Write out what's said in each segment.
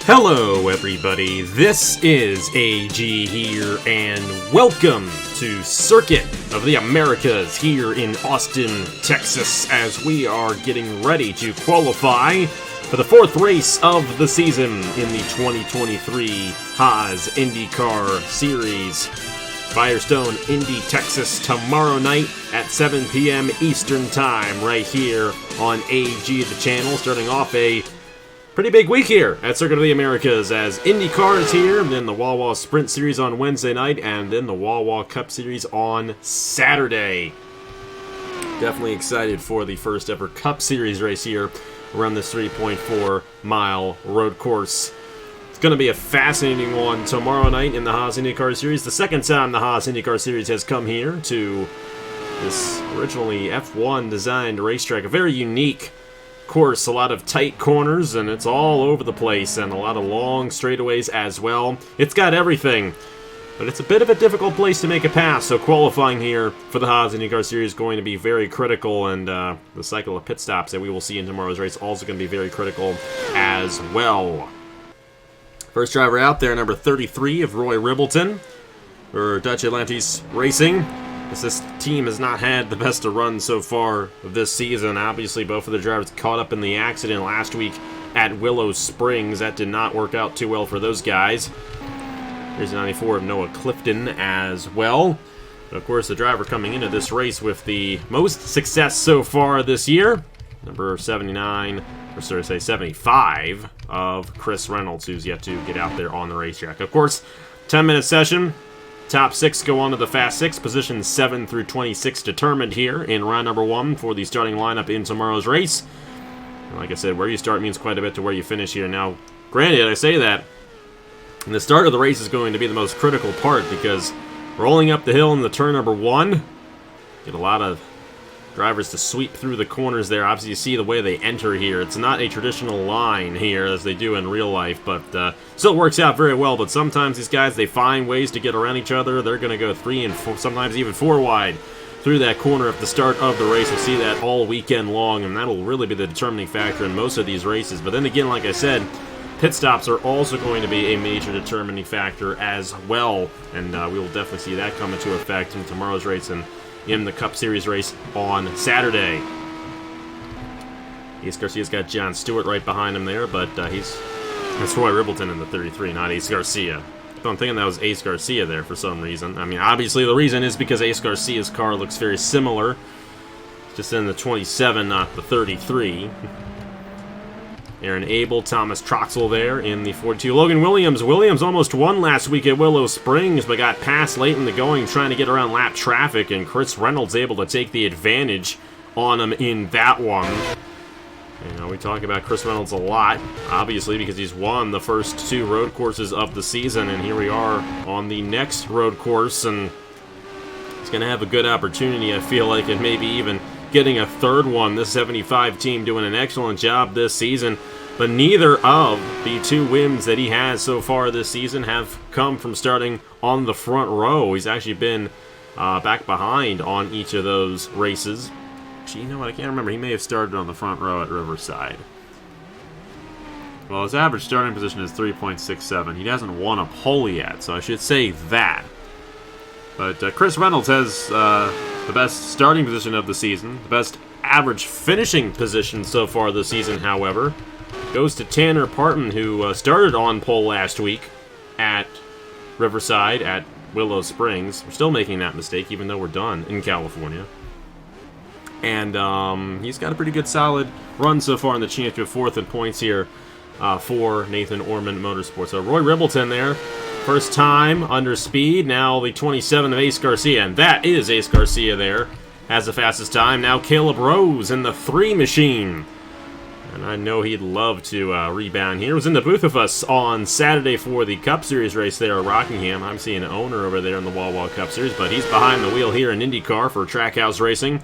Hello everybody, this is AG here, and welcome to Circuit of the Americas here in Austin, Texas, as we are getting ready to qualify for the fourth race of the season in the 2023 Haas IndyCar Series. Firestone Indy Texas tomorrow night at 7 p.m. Eastern Time right here on AG the channel, starting off a pretty big week here at Circuit of the Americas as IndyCar is here, and then the Wawa Sprint Series on Wednesday night, and then the Wawa Cup Series on Saturday. Definitely excited for the first ever Cup Series race here around this 3.4 mile road course. It's going to be a fascinating one tomorrow night in the Haas IndyCar Series. The second time the Haas IndyCar Series has come here to this originally F1 designed racetrack. A very unique course, a lot of tight corners, and it's all over the place, and a lot of long straightaways as well. It's got everything, but it's a bit of a difficult place to make a pass, so qualifying here for the Haas IndyCar Series is going to be very critical, and the cycle of pit stops that we will see in tomorrow's race also going to be very critical as well. First driver out there, number 33 of Roy Ribbleton for Dutch Atlantis Racing. This team has not had the best of runs so far this season. Obviously, both of the drivers caught up in the accident last week at Willow Springs. That did not work out too well for those guys. Here's the 94 of Noah Clifton as well. But of course, the driver coming into this race with the most success so far this year, number 75 of Chris Reynolds, who's yet to get out there on the racetrack. Of course, 10-minute session. Top 6 go on to the Fast 6, positions 7 through 26 determined here in round number 1 for the starting lineup in tomorrow's race. And like I said, where you start means quite a bit to where you finish here. Now, granted, I say that, and the start of the race is going to be the most critical part, because rolling up the hill in the turn number 1, get a lot of drivers to sweep through the corners there. Obviously, you see the way they enter here. It's not a traditional line here as they do in real life, but still works out very well. But sometimes these guys, they find ways to get around each other. They're going to go 3 and 4, sometimes even 4 wide through that corner at the start of the race. We'll see that all weekend long, and that'll really be the determining factor in most of these races. But then again, like I said, pit stops are also going to be a major determining factor as well, and we will definitely see that come into effect in tomorrow's race and in the Cup Series race on Saturday. Ace Garcia's got John Stewart right behind him there, but that's Roy Ribbleton in the 33, not Ace Garcia. I'm thinking that was Ace Garcia there for some reason. I mean, obviously the reason is because Ace Garcia's car looks very similar, just in the 27, not the 33. Aaron Abel, Thomas Troxel there in the 42. Logan Williams. Williams almost won last week at Willow Springs, but got passed late in the going trying to get around lap traffic, and Chris Reynolds able to take the advantage on him in that one. You know, we talk about Chris Reynolds a lot, obviously, because he's won the first 2 road courses of the season, and here we are on the next road course, and he's going to have a good opportunity, I feel like, and maybe even getting a third one. This 75 team doing an excellent job this season, but neither of the 2 wins that he has so far this season have come from starting on the front row. He's actually been back behind on each of those races. Actually, you know what? I can't remember. He may have started on the front row at Riverside. Well, his average starting position is 3.67. He hasn't won a pole yet, so I should say that. But Chris Reynolds has the best starting position of the season, the best average finishing position so far this season, however. Goes to Tanner Parton, who started on pole last week at Riverside at Willow Springs. We're still making that mistake, even though we're done in California. And he's got a pretty good solid run so far in the championship, 4th in points here for Nathan Orman Motorsports. So Roy Ribbleton there, first time under speed. Now the 27 of Ace Garcia, and that is Ace Garcia there, has the fastest time. Now Caleb Rose in the 3 machine. And I know he'd love to rebound here. He was in the booth with us on Saturday for the Cup Series race there at Rockingham. I'm seeing an owner over there in the Wawa Cup Series, but he's behind the wheel here in IndyCar for Trackhouse Racing.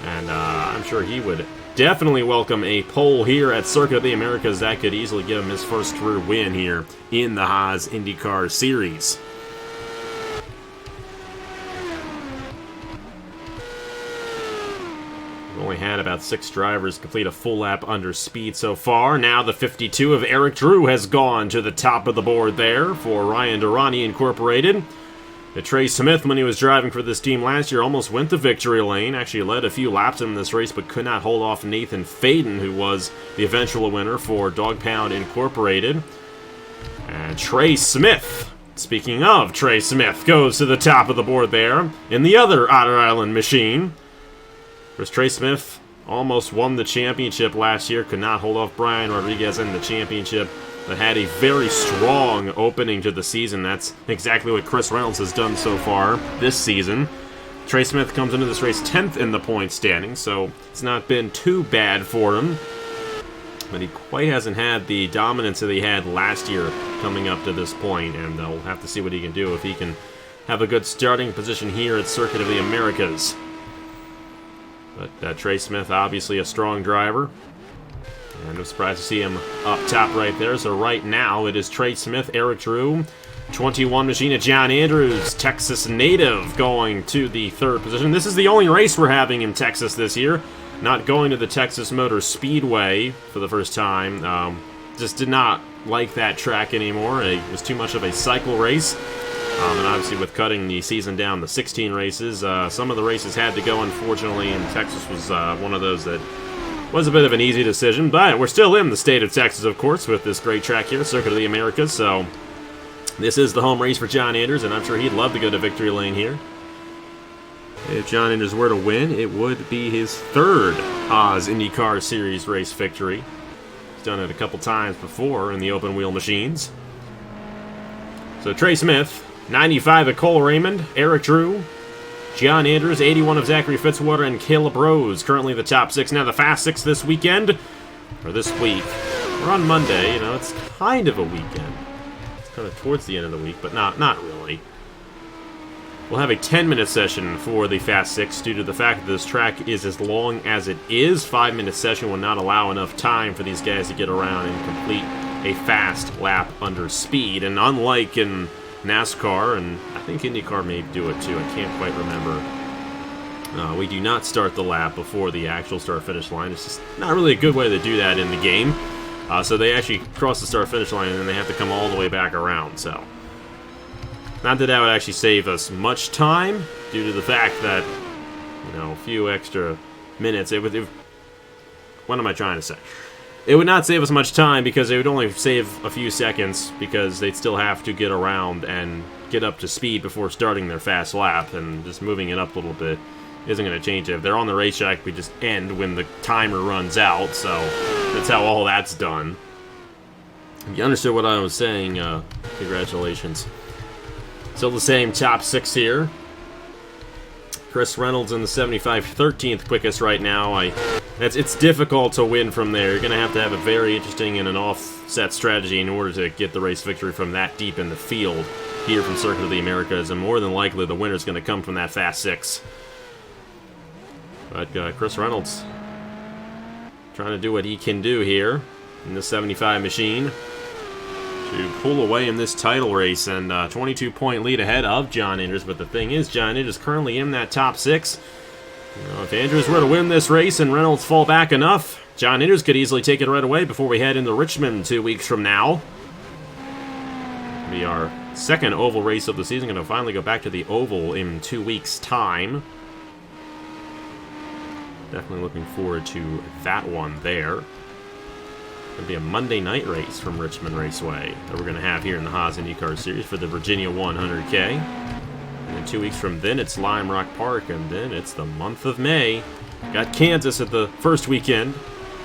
And I'm sure he would definitely welcome a pole here at Circuit of the Americas. That could easily give him his first career win here in the Haas IndyCar Series. We've only had about 6 drivers complete a full lap under speed so far. Now the 52 of Eric Drew has gone to the top of the board there for Ryan Durrani Incorporated. Trey Smith, when he was driving for this team last year, almost went the victory lane. Actually led a few laps in this race, but could not hold off Nathan Faden, who was the eventual winner for Dog Pound Incorporated. And Trey Smith, speaking of Trey Smith, goes to the top of the board there in the other Otter Island machine. Whereas Trey Smith almost won the championship last year, could not hold off Brian Rodriguez in the championship, but had a very strong opening to the season. That's exactly what Chris Reynolds has done so far this season. Trey Smith comes into this race 10th in the point standing, so it's not been too bad for him. But he quite hasn't had the dominance that he had last year coming up to this point, and we'll have to see what he can do if he can have a good starting position here at Circuit of the Americas. But Trey Smith, obviously a strong driver. And I'm surprised to see him up top right there. So right now it is Trey Smith, Eric Drew, 21 machine of John Andrews, Texas native, going to the 3rd position. This is the only race we're having in Texas this year. Not going to the Texas Motor Speedway for the first time. Just did not like that track anymore. It was too much of a cycle race. And obviously with cutting the season down to 16 races, some of the races had to go, unfortunately, and Texas was one of those that was a bit of an easy decision. But we're still in the state of Texas, of course, with this great track here, Circuit of the Americas. So this is the home race for John Andrews, and I'm sure he'd love to go to victory lane here. If John Andrews were to win, it would be his 3rd Haas IndyCar Series race victory. He's done it a couple times before in the open wheel machines. So Trey Smith, 95 of Cole Raymond, Eric Drew, John Andrews, 81 of Zachary Fitzwater, and Caleb Rose, currently the top 6. Now the Fast 6 this weekend, or this week. We're on Monday, it's kind of a weekend. It's kind of towards the end of the week, but not really. We'll have a 10-minute session for the Fast 6 due to the fact that this track is as long as it is. 5-minute session will not allow enough time for these guys to get around and complete a fast lap under speed. And unlike in NASCAR, and I think IndyCar may do it too, I can't quite remember, we do not start the lap before the actual start-finish line. It's just not really a good way to do that in the game. So they actually cross the start-finish line and then they have to come all the way back around. So not that would actually save us much time due to the fact that, a few extra minutes. What am I trying to say? It would not save us much time because it would only save a few seconds because they'd still have to get around and get up to speed before starting their fast lap, and just moving it up a little bit isn't going to change it. If they're on the racetrack, we just end when the timer runs out, so that's how all that's done. If you understood what I was saying, congratulations. Still the same top 6 here. Chris Reynolds in the 75, 13th quickest right now. It's difficult to win from there. You're going to have a very interesting and an offset strategy in order to get the race victory from that deep in the field here from Circuit of the Americas, and more than likely the winner's going to come from that Fast 6. But Chris Reynolds trying to do what he can do here in the 75 machine to pull away in this title race, and 22-point lead ahead of John Andrews. But the thing is, John Andrews currently in that top 6. If Andrews were to win this race and Reynolds fall back enough, John Andrews could easily take it right away before we head into Richmond 2 weeks from now. It'll be our 2nd oval race of the season. Going to finally go back to the oval in 2 weeks' time. Definitely looking forward to that one there. It'll be a Monday night race from Richmond Raceway that we're going to have here in the Haas IndyCar Series for the Virginia 100K. And then 2 weeks from then, it's Lime Rock Park, and then it's the month of May. Got Kansas at the first weekend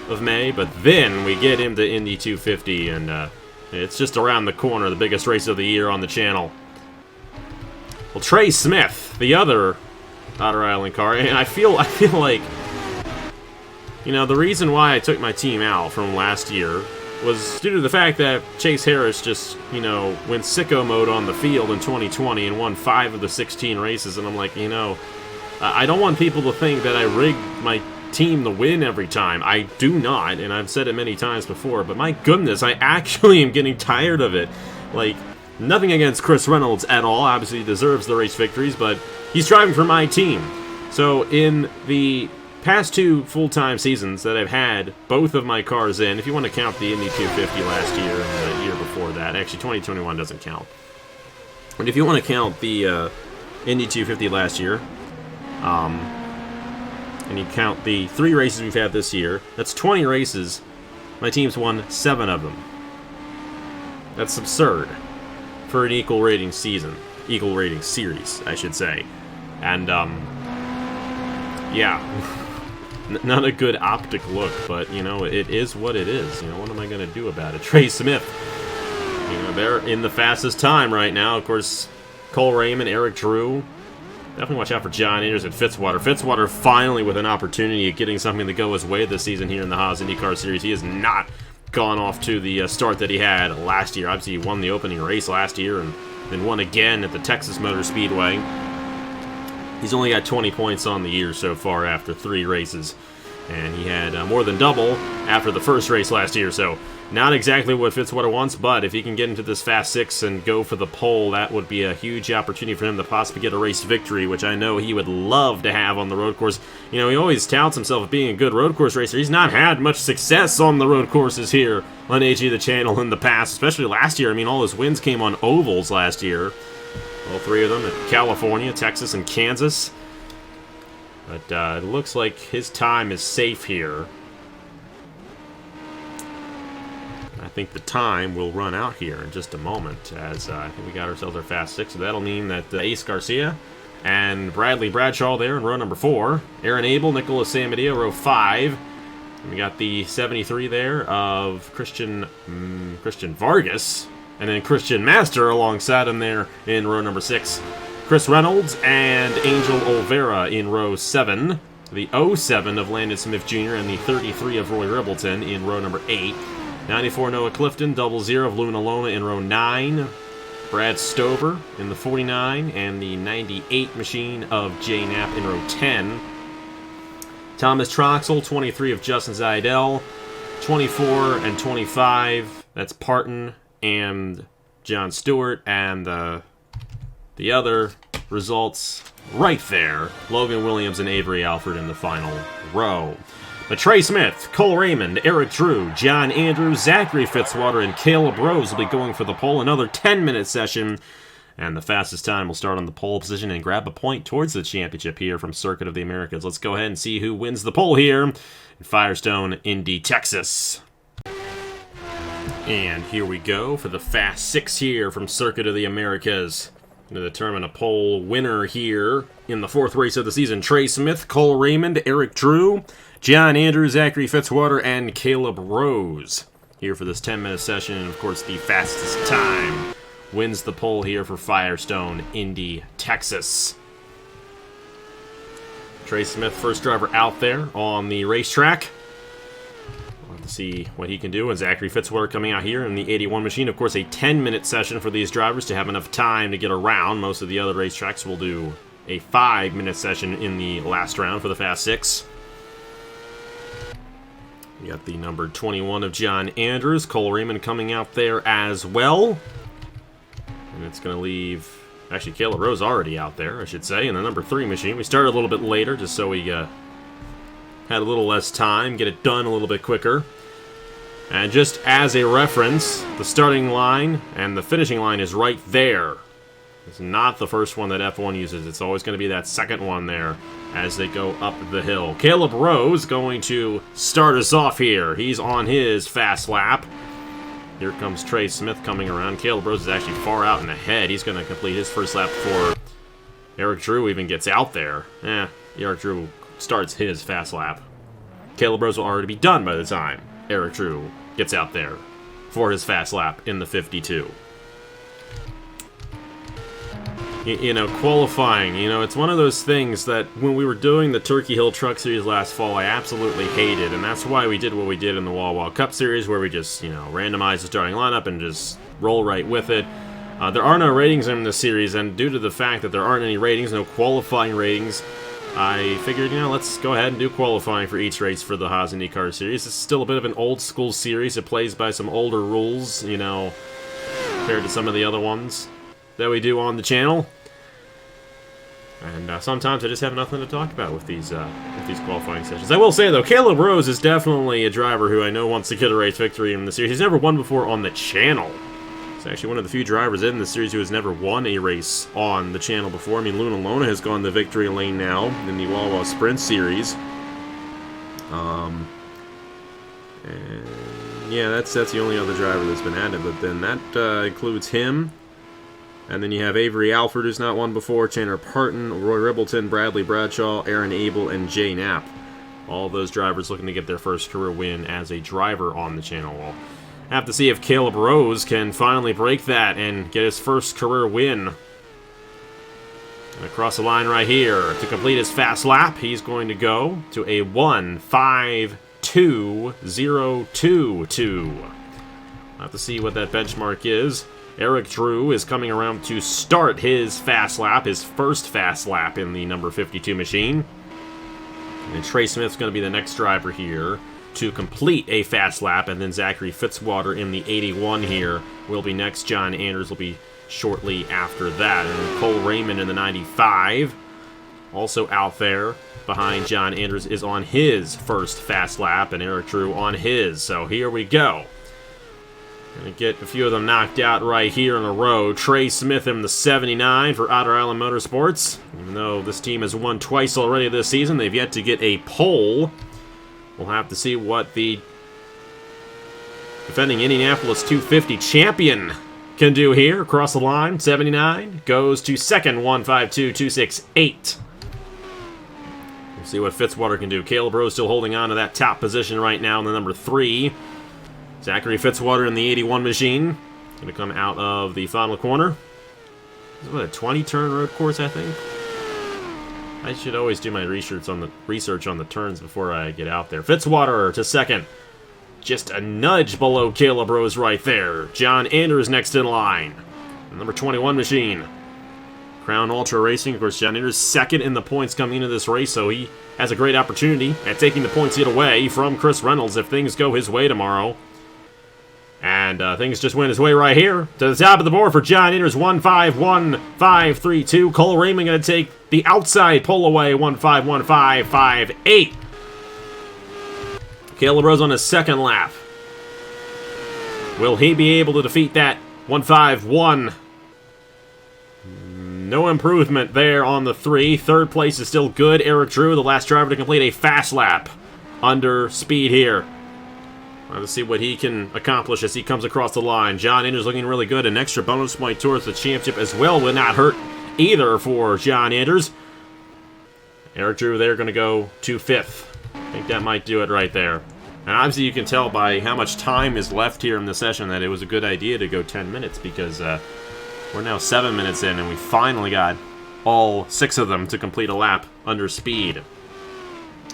of May, but then we get into Indy 250, and it's just around the corner, the biggest race of the year on the channel. Well, Trey Smith, the other Otter Island car, and I feel like, the reason why I took my team out from last year was due to the fact that Chase Harris just, went sicko mode on the field in 2020 and won 5 of the 16 races, and I'm like, I don't want people to think that I rigged my team to win every time. I do not, and I've said it many times before, but my goodness, I actually am getting tired of it. Like, nothing against Chris Reynolds at all. Obviously, he deserves the race victories, but he's driving for my team. So in the past 2 full-time seasons that I've had both of my cars in, if you want to count the Indy 250 last year and the year before that. Actually, 2021 doesn't count. But if you want to count the Indy 250 last year, and you count the 3 races we've had this year, that's 20 races. My team's won 7 of them. That's absurd for an equal rating season. Equal rating series, I should say. And, yeah. Not a good optic look, but, you know, it is what it is. You know, what am I going to do about it? Trey Smith. You know, they're in the fastest time right now. Of course, Cole Raymond, Eric Drew. Definitely watch out for John Anders and Fitzwater. Fitzwater finally with an opportunity at getting something to go his way this season here in the Haas IndyCar Series. He has not gone off to the start that he had last year. Obviously, he won the opening race last year and then won again at the Texas Motor Speedway. He's only got 20 points on the year so far after 3 races. And he had more than double after the first race last year, so not exactly what Fitzwater wants, but if he can get into this Fast 6 and go for the pole, that would be a huge opportunity for him to possibly get a race victory, which I know he would love to have on the road course. You know, he always touts himself as being a good road course racer. He's not had much success on the road courses here on AG the Channel in the past, especially last year. I mean, all his wins came on ovals last year. All 3 of them in California, Texas, and Kansas. But it looks like his time is safe here. I think the time will run out here in just a moment, as I think we got ourselves our Fast 6, so that'll mean that Ace Garcia and Bradley Bradshaw there in row number 4. Aaron Abel, Nicholas Samadeo, row 5. And we got the 73 there of Christian Vargas, and then Christian Master alongside him there in row number 6. Chris Reynolds and Angel Olvera in row 7. The 07 of Landon Smith Jr. and the 33 of Roy Ribbleton in row number 8. 94 Noah Clifton, 00 of Luna Lona in row 9. Brad Stover in the 49, and the 98 machine of Jay Knapp in row 10. Thomas Troxel, 23 of Justin Zidell. 24 and 25, that's Parton and John Stewart, and the other results right there. Logan Williams and Avery Alford in the final row. But Trey Smith, Cole Raymond, Eric Drew, John Andrews, Zachary Fitzwater, and Caleb Rose will be going for the pole. Another 10-minute session. And the fastest time will start on the pole position and grab a point towards the championship here from Circuit of the Americas. Let's go ahead and see who wins the pole here in Firestone Indy Texas. And here we go for the Fast 6 here from Circuit of the Americas. To determine a pole winner here in the 4th race of the season. Trey Smith, Cole Raymond, Eric Drew, John Andrews, Zachary Fitzwater, and Caleb Rose here for this 10-minute session. And, of course, the fastest time wins the pole here for Firestone Indy Texas. Trey Smith, first driver out there on the racetrack. We'll have to see what he can do. And Zachary Fitzwater coming out here in the 81 machine. Of course, a 10-minute session for these drivers to have enough time to get around. Most of the other racetracks will do a 5-minute session in the last round for the Fast 6. We got the number 21 of John Andrews. Cole Raymond coming out there as well. And it's going to leave... Actually, Caleb Rose already out there, I should say, in the number 3 machine. We started a little bit later just so we had a little less time, get it done a little bit quicker. And just as a reference, the starting line and the finishing line is right there. It's not the first one that F1 uses. It's always going to be that second one there as they go up the hill. Caleb Rose going to start us off here. He's on his fast lap. Here comes Trey Smith coming around. Caleb Rose is actually far out and ahead. He's going to complete his first lap before Eric Drew even gets out there. Eric Drew starts his fast lap. Caleb Rose will already be done by the time Eric Drew gets out there for his fast lap in the 52. You know, qualifying, it's one of those things that when we were doing the Turkey Hill Truck Series last fall, I absolutely hated, and that's why we did what we did in the Wall Cup Series, where we just, randomize the starting lineup and just roll right with it. There are no ratings in this series, and due to the fact that there aren't any ratings, no qualifying ratings, I figured, let's go ahead and do qualifying for each race for the Haas IndyCar Series. It's still a bit of an old school series. It plays by some older rules, compared to some of the other ones that we do on the channel. And sometimes I just have nothing to talk about with these qualifying sessions. I will say, though, Caleb Rose is definitely a driver who I know wants to get a race victory in the series. He's never won before on the channel. He's actually one of the few drivers in the series who has never won a race on the channel before. I mean, Luna Lona has gone the victory lane now in the Wawa Sprint Series. And yeah, that's the only other driver that's been added. But then that includes him. And then you have Avery Alford, who's not won before, Chandler Parton, Roy Ribbleton, Bradley Bradshaw, Aaron Abel, and Jay Knapp. All of those drivers looking to get their first career win as a driver on the channel. We'll have to see if Caleb Rose can finally break that and get his first career win. And across the line right here, to complete his fast lap, he's going to go to a 1:52.022. We'll have to see what that benchmark is. Eric Drew is coming around to start his fast lap, his first fast lap in the number 52 machine. And Trey Smith's going to be the next driver here to complete a fast lap, and then Zachary Fitzwater in the 81 here will be next. John Anders will be shortly after that. And Cole Raymond in the 95, also out there behind John Anders, is on his first fast lap, and Eric Drew on his. So here we go. Gonna get a few of them knocked out right here in a row. Trey Smith in the 79 for Otter Island Motorsports. Even though this team has won twice already this season, they've yet to get a pole. We'll have to see what the defending Indianapolis 250 champion can do here. Across the line, 79 goes to second, 1:52.268. We'll see what Fitzwater can do. Caleb Rose still holding on to that top position right now in the number 3. Zachary Fitzwater in the 81 machine. Going to come out of the final corner. Is it, what, a 20-turn road course, I think? I should always do my research on the turns before I get out there. Fitzwater to second. Just a nudge below Caleb Rose right there. John Anders next in line. The number 21 machine. Crown Ultra Racing. Of course, John Anders second in the points coming into this race, so he has a great opportunity at taking the points yet away from Chris Reynolds if things go his way tomorrow. And things just went his way right here. To the top of the board for John Anders, 1:51.532. Cole Raymond going to take the outside pull away, 1:51.558. Caleb Rose on his second lap. Will he be able to defeat that 1:51? No improvement there on the 3. Third place is still good. Eric Drew, the last driver to complete a fast lap under speed here. Let's see what he can accomplish as he comes across the line. John Anders looking really good. An extra bonus point towards the championship as well would not hurt either for John Anders. Eric Drew there going to go to 5th. I think that might do it right there. And obviously you can tell by how much time is left here in the session that it was a good idea to go 10 minutes because we're now 7 minutes in and we finally got all 6 of them to complete a lap under speed.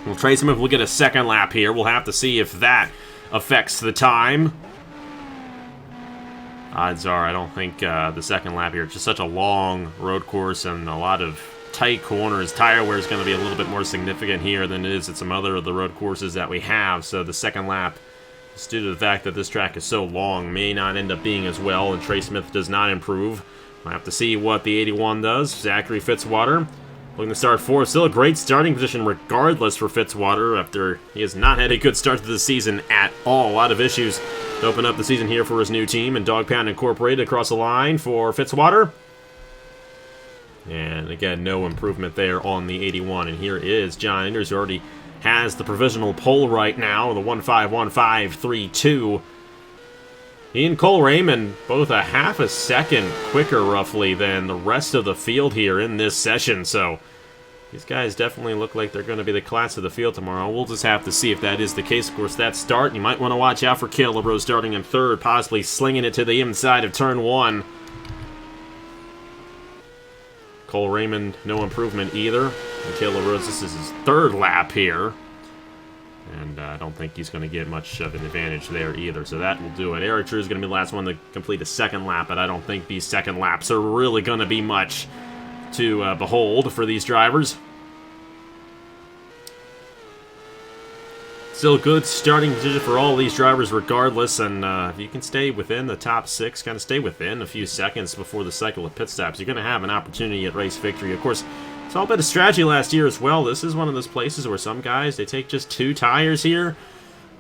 Well, Trey Smith will get a second lap here. We'll have to see if that affects the time. Odds are I don't think the second lap here. It's just such a long road course and a lot of tight corners. Tire wear is going to be a little bit more significant here than it is at some other of the road courses that we have. So the second lap, just due to the fact that this track is so long, may not end up being as well, and Trey Smith does not improve. We'll have to see what the 81 does. Zachary Fitzwater looking to start 4th. Still a great starting position regardless for Fitzwater after he has not had a good start to the season at all. A lot of issues to open up the season here for his new team. And Dog Pound Incorporated across the line for Fitzwater. And again, no improvement there on the 81. And here is John Anders, who already has the provisional pole right now, the 1:51.532. He and Cole Raymond both a half a second quicker, roughly, than the rest of the field here in this session. So these guys definitely look like they're going to be the class of the field tomorrow. We'll just have to see if that is the case. Of course, that start, you might want to watch out for Caleb Rose starting in 3rd, possibly slinging it to the inside of turn 1. Cole Raymond, no improvement either. And Caleb Rose, this is his 3rd lap here. And I don't think he's going to get much of an advantage there either, so that will do it. Eric Drew is going to be the last one to complete a second lap, but I don't think these second laps are really going to be much to behold for these drivers. Still good starting position for all these drivers regardless, and if you can stay within the top 6, kind of stay within a few seconds before the cycle of pit stops, you're going to have an opportunity at race victory. Of course, Saw a bit of strategy last year as well. This is one of those places where some guys, they take just 2 tires here.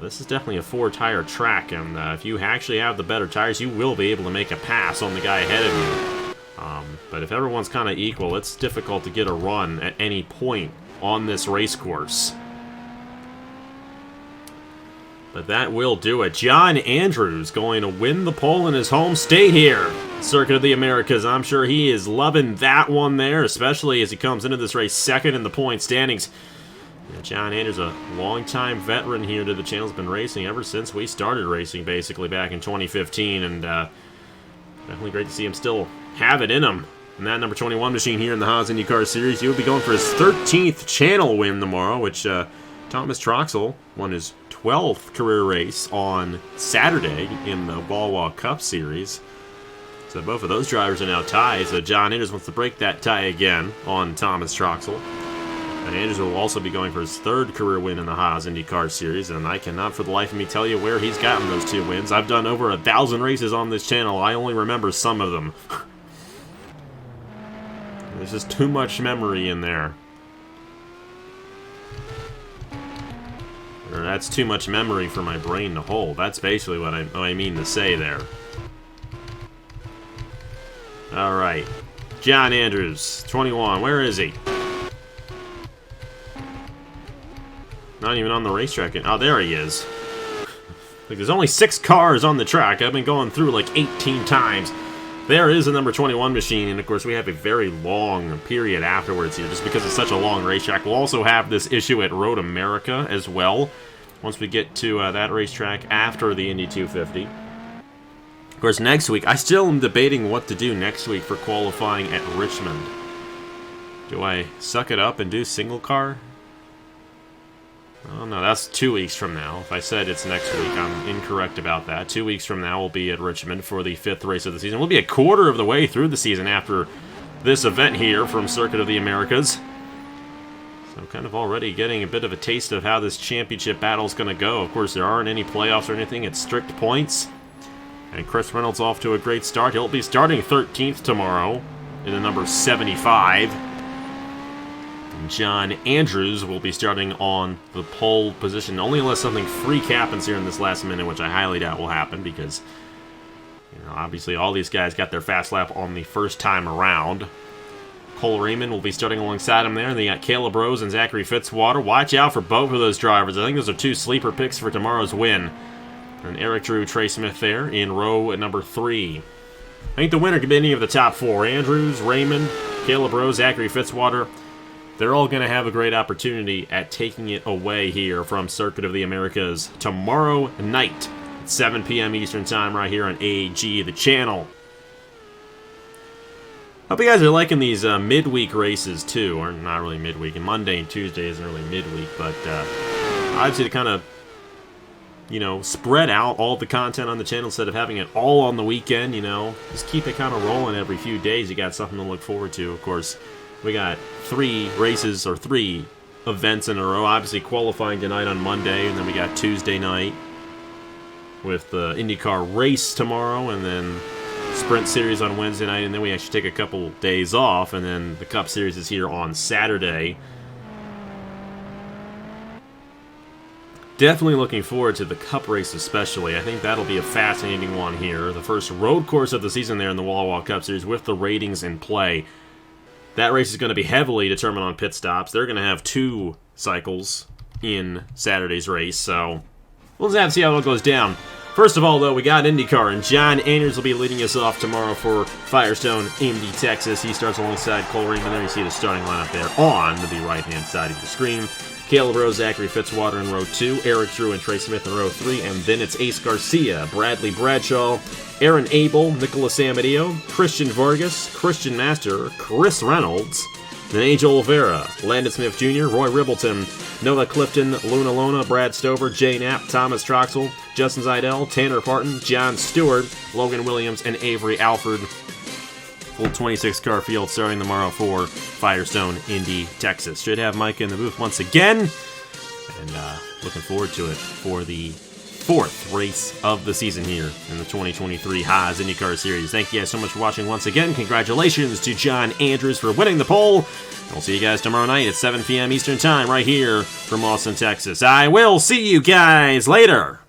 This is definitely a 4-tire track, and if you actually have the better tires, you will be able to make a pass on the guy ahead of you. But if everyone's kind of equal, it's difficult to get a run at any point on this race course. But that will do it. John Andrews going to win the pole in his home state here. Circuit of the Americas. I'm sure he is loving that one there, especially as he comes into this race second in the point standings. Yeah, John Andrews, a longtime veteran here to the channel, has been racing ever since we started racing, basically, back in 2015. And definitely great to see him still have it in him. And that number 21 machine here in the Haas IndyCar Series, he will be going for his 13th channel win tomorrow, which Thomas Troxel won his 12th career race on Saturday in the Wawa Cup Series. So both of those drivers are now tied. So John Andrews wants to break that tie again on Thomas Troxel. And Andrews will also be going for his 3rd career win in the Haas IndyCar Series. And I cannot for the life of me tell you where he's gotten those 2 wins. I've done over 1,000 races on this channel. I only remember some of them. There's just too much memory in there. Or that's too much memory for my brain to hold. That's basically what I mean to say there. Alright. John Andrews, 21. Where is he? Not even on the racetrack. Oh, there he is. Like, there's only 6 cars on the track. I've been going through like 18 times. There is a number 21 machine, and of course we have a very long period afterwards here, just because it's such a long racetrack. We'll also have this issue at Road America as well, once we get to that racetrack after the Indy 250. Of course, next week, I still am debating what to do next week for qualifying at Richmond. Do I suck it up and do single car? Oh no, that's 2 weeks from now. If I said it's next week, I'm incorrect about that. 2 weeks from now, we'll be at Richmond for the 5th race of the season. We'll be a quarter of the way through the season after this event here from Circuit of the Americas. So kind of already getting a bit of a taste of how this championship battle is going to go. Of course, there aren't any playoffs or anything. It's strict points. And Chris Reynolds off to a great start. He'll be starting 13th tomorrow in the number 75. John Andrews will be starting on the pole position, only unless something freak happens here in this last minute, which I highly doubt will happen, because obviously all these guys got their fast lap on the first time around. Cole Raymond will be starting alongside him there, and they got Caleb Rose and Zachary Fitzwater. Watch out for both of those drivers. I think those are 2 sleeper picks for tomorrow's win. And Eric Drew, Trey Smith there in row at number 3. I think the winner could be any of the top 4. Andrews, Raymond, Caleb Rose, Zachary Fitzwater. They're all going to have a great opportunity at taking it away here from Circuit of the Americas tomorrow night at 7 p.m. Eastern Time right here on AG, the channel. Hope you guys are liking these midweek races too, or not really midweek, and Monday and Tuesday isn't really midweek, but obviously to kind of, spread out all the content on the channel instead of having it all on the weekend, just keep it kind of rolling every few days. You got something to look forward to, of course. We got 3 races, or 3 events in a row. Obviously qualifying tonight on Monday, and then we got Tuesday night with the IndyCar race tomorrow, and then Sprint Series on Wednesday night, and then we actually take a couple days off, and then the Cup Series is here on Saturday. Definitely looking forward to the Cup race especially. I think that'll be a fascinating one here. The first road course of the season there in the Wawa Cup Series with the ratings in play. That race is going to be heavily determined on pit stops. They're going to have 2 cycles in Saturday's race, so we'll just have to see how it goes down. First of all, though, we got IndyCar, and John Andrews will be leading us off tomorrow for Firestone Indy Texas. He starts alongside Cole Raymond there. You see the starting lineup there on the right-hand side of your screen. Caleb Rose, Zachary Fitzwater in row 2, Eric Drew and Trey Smith in row 3, and then it's Ace Garcia, Bradley Bradshaw, Aaron Abel, Nicholas Amadio, Christian Vargas, Christian Master, Chris Reynolds, then Angel Oliveira, Landon Smith Jr., Roy Ribbleton, Noah Clifton, Luna Lona, Brad Stover, Jay Knapp, Thomas Troxel, Justin Zeidel, Tanner Parton, John Stewart, Logan Williams, and Avery Alford. Full 26-car field starting tomorrow for Firestone Indy Texas. Should have Mike in the booth once again, and looking forward to it for the 4th race of the season here in the 2023 Haas IndyCar Series. Thank you guys so much for watching once again. Congratulations to John Andrews for winning the pole. We'll see you guys tomorrow night at 7 p.m. Eastern Time right here from Austin, Texas. I will see you guys later.